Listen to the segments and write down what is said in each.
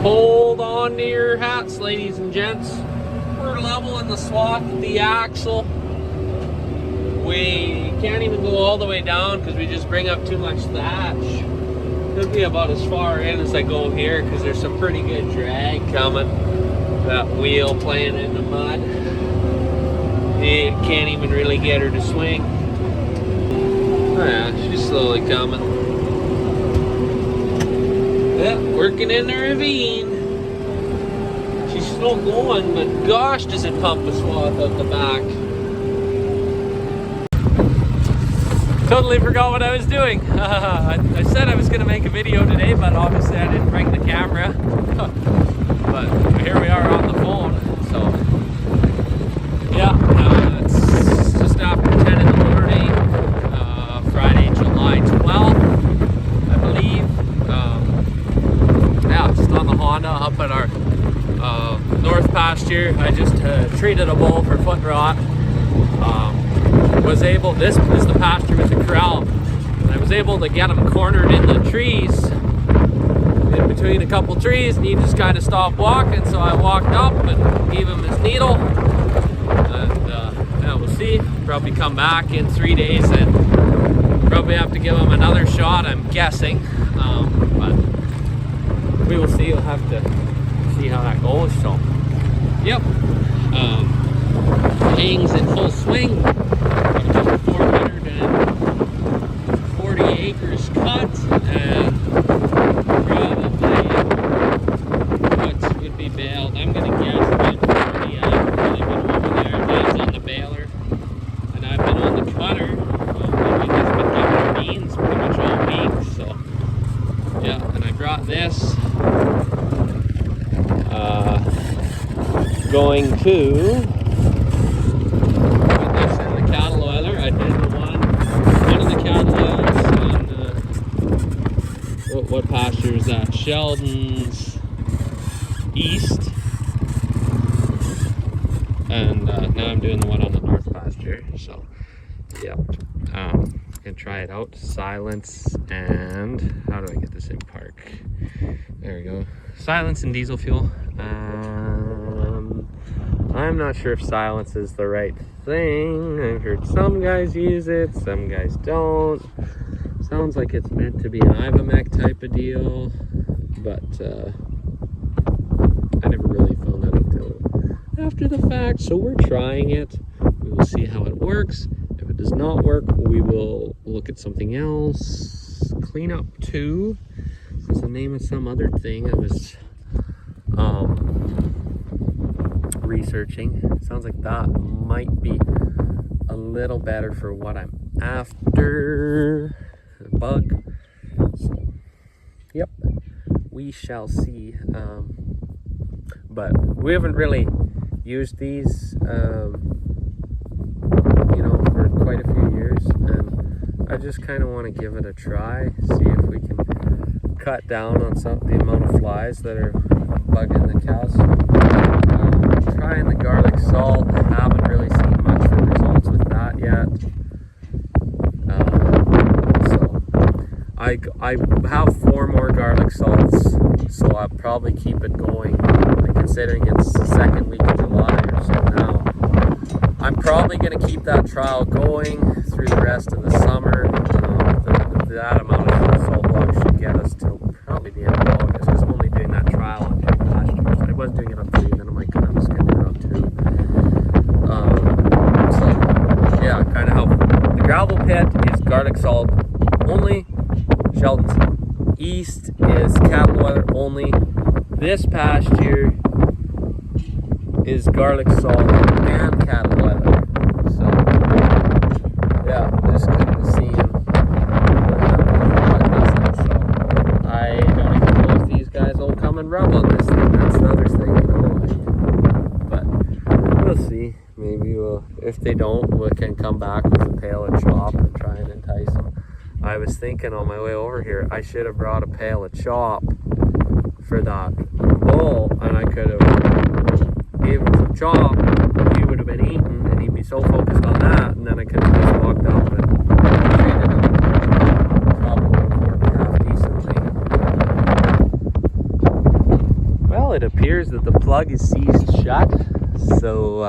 Hold on to your hats, ladies and gents. We're leveling the swath of the axle. We can't even go all the way down because we just bring up too much thatch. It'll be about as far in as I go here because there's some pretty good drag coming. That wheel playing in the mud. It can't even really get her to swing. Oh yeah, she's slowly coming. Yeah, working in the ravine. She's still going, but gosh, does it pump a swath out the back. Totally forgot what I was doing. I said I was going to make a video today, but obviously I didn't bring the camera. But here we are on the phone. So, yeah, it's just after 10 in the morning, Friday, July 12th, I believe. Yeah, just on the Honda up at our north pasture. I just treated a bull for foot rot. This is the pasture with the corral, and I was able to get him cornered in the trees, in between a couple trees, and he just kind of stopped walking. So I walked up and gave him his needle, and yeah, we'll see. Probably come back in 3 days and probably have to give him another shot, I'm guessing, but we will see. We'll have to see how that goes. So yep, Haying's in full swing. 440 acres cut, and probably what would be baled. I'm going to guess about 40. I've really been over there. Dan's on the baler, and I've been on the cutter. We've just been giving our beans pretty much all week. So yeah, and I brought this. Going to what pasture is that? Sheldon's east, and now I'm doing the one on the north pasture. So yep, gonna try it out. Silence, and how do I get this in park? There we go. Silence and diesel fuel. I'm not sure if silence is the right thing. I've heard some guys use it, some guys don't. Sounds like it's meant to be an Ivomec type of deal, but I never really found that until after the fact. So we're trying it. We will see how it works. If it does not work, we will look at something else. Cleanup 2 is the name of some other thing I was researching. Sounds like that might be a little better for what I'm after. Bug. So, yep, we shall see. But we haven't really used these, you know, for quite a few years, and I just kind of want to give it a try, see if we can cut down on the amount of flies that are bugging the cows. Trying the garlic salt. I haven't really seen much of results with that yet. I have 4 more garlic salts, so I'll probably keep it going. Considering it's the second week of July or so now, I'm probably going to keep that trial going through the rest of the summer. That amount of salt block should get us till probably the end of August, because I'm only doing that trial on 2 pastures. I was doing it on 3, then I'm like, I'm just going to do it on 2. So yeah, kind of how the gravel pit is garlic salt only. Sheldon's east is cattle weather only. This pasture is garlic salt and cattle weather. So yeah, just kind of seeing what happens. So I don't even know if these guys will come and rub on this thing. That's another thing, you know. But we'll see. Maybe if they don't, we can come back with a pail of chop and try and entice them. I was thinking on my way over here, I should have brought a pail of chop for that bull, and I could have gave him some chop, he would have been eating, and he'd be so focused on that, and then I could have just walked up and treated him probably half decently. it appears that the plug is seized shut. So,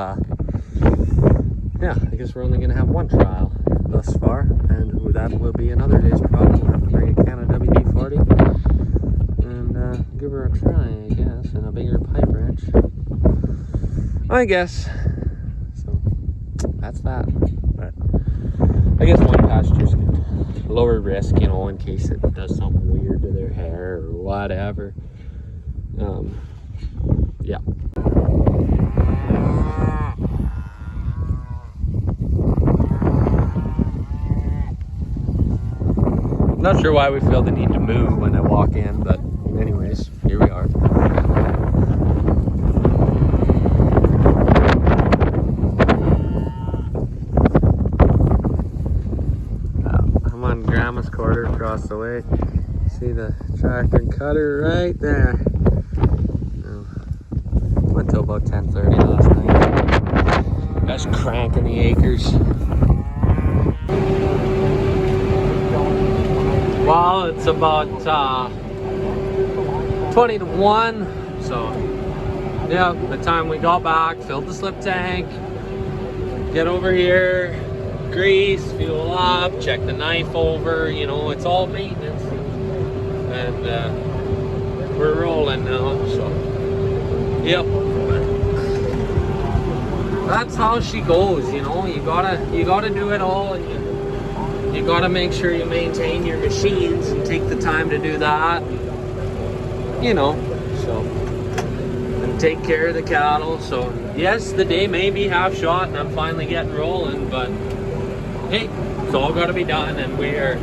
yeah, I guess we're only going to have one trial thus far, and that will be another day's problem. We'll have to bring a can of WD-40 and give her a try, I guess, and a bigger pipe wrench, I guess. So, that's that. But I guess one pasture's good. Lower risk, you know, in case it does something weird to their hair or whatever. Yeah. Not sure why we feel the need to move when I walk in, but anyways, here we are. I'm on Grandma's quarter across the way. See the tractor and cutter right there. Went till about 10:30 last night. That's cranking the acres. Well, it's about 20 to 1, so yeah, the time we got back, filled the slip tank, get over here, grease, fuel up, check the knife over, you know, it's all maintenance, and we're rolling now, so yep. That's how she goes, you know, you gotta do it all, and you gotta make sure you maintain your machines and take the time to do that, you know, so, and take care of the cattle. So yes, the day may be half shot and I'm finally getting rolling, but hey, it's all gotta be done, and we're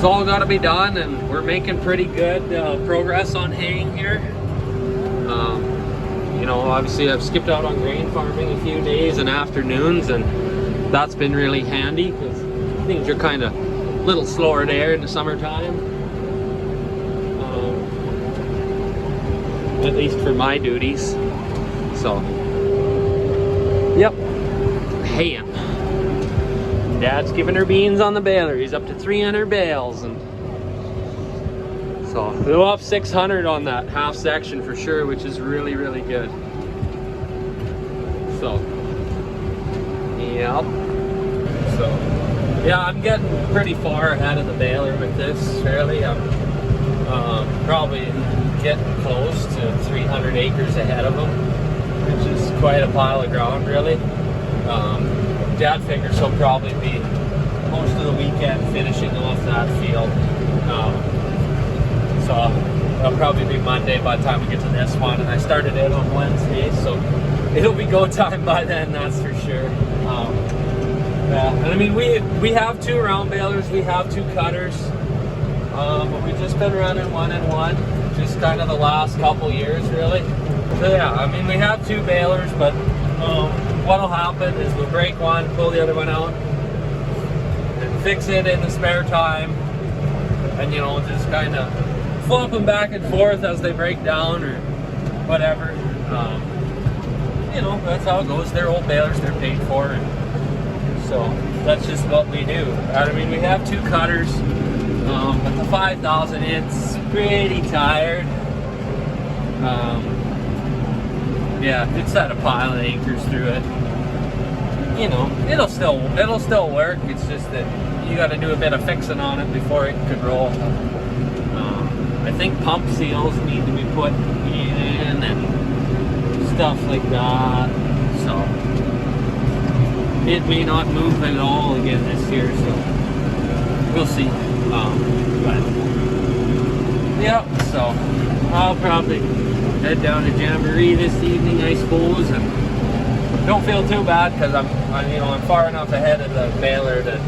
all got to be done, and we're making pretty good progress on haying here. You know, obviously I've skipped out on grain farming a few days and afternoons, and that's been really handy because things are kind of a little slower there in the summertime, at least for my duties. So yep, haying. Dad's giving her beans on the baler. He's up to 300 bales, and so we'll up 600 on that half section for sure, which is really, really good. So, yep. So, yeah, I'm getting pretty far ahead of the baler with this. Fairly, I'm probably getting close to 300 acres ahead of him, which is quite a pile of ground, really. Dad figures he'll probably be most of the weekend finishing off that field. So it'll probably be Monday by the time we get to this one. And I started it on Wednesday, so it'll be go time by then, that's for sure. Yeah, and I mean, we have 2 round balers, we have 2 cutters, but we've just been running 1 and 1, just kind of the last couple years, really. So yeah, I mean, we have 2 balers, but what'll happen is we'll break one, pull the other one out, and fix it in the spare time, and you know, just kind of flop them back and forth as they break down or whatever. You know, that's how it goes. They're old balers, they're paid for, and so that's just what we do. I mean, we have 2 cutters, but the 5000, it's pretty tired. Yeah, it's had a pile of acres through it. You know, it'll still work. It's just that you got to do a bit of fixing on it before it could roll. I think pump seals need to be put in and stuff like that. So it may not move at all again this year. So we'll see. But yeah, so I'll probably head down to Jamboree this evening, I suppose, and don't feel too bad because I'm far enough ahead of the baler that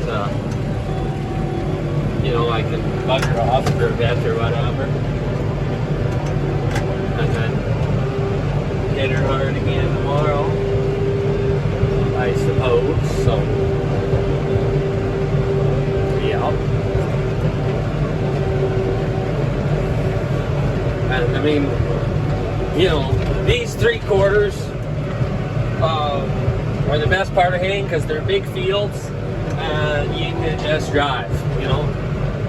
you know, I can bugger off for a bit or whatever, and then hit her hard again tomorrow, I suppose. So yeah, and I mean, you know, these 3/4 are the best part of haying because they're big fields and you can just drive, you know.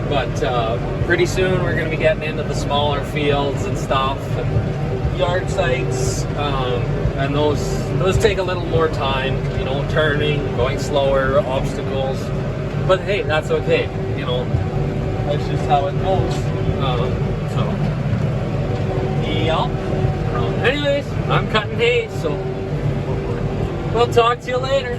But pretty soon we're going to be getting into the smaller fields and stuff, and yard sites, and those take a little more time, you know, turning, going slower, obstacles. But hey, that's okay, you know. That's just how it goes. So, yeah. Anyways, I'm cutting hay, so we'll talk to you later.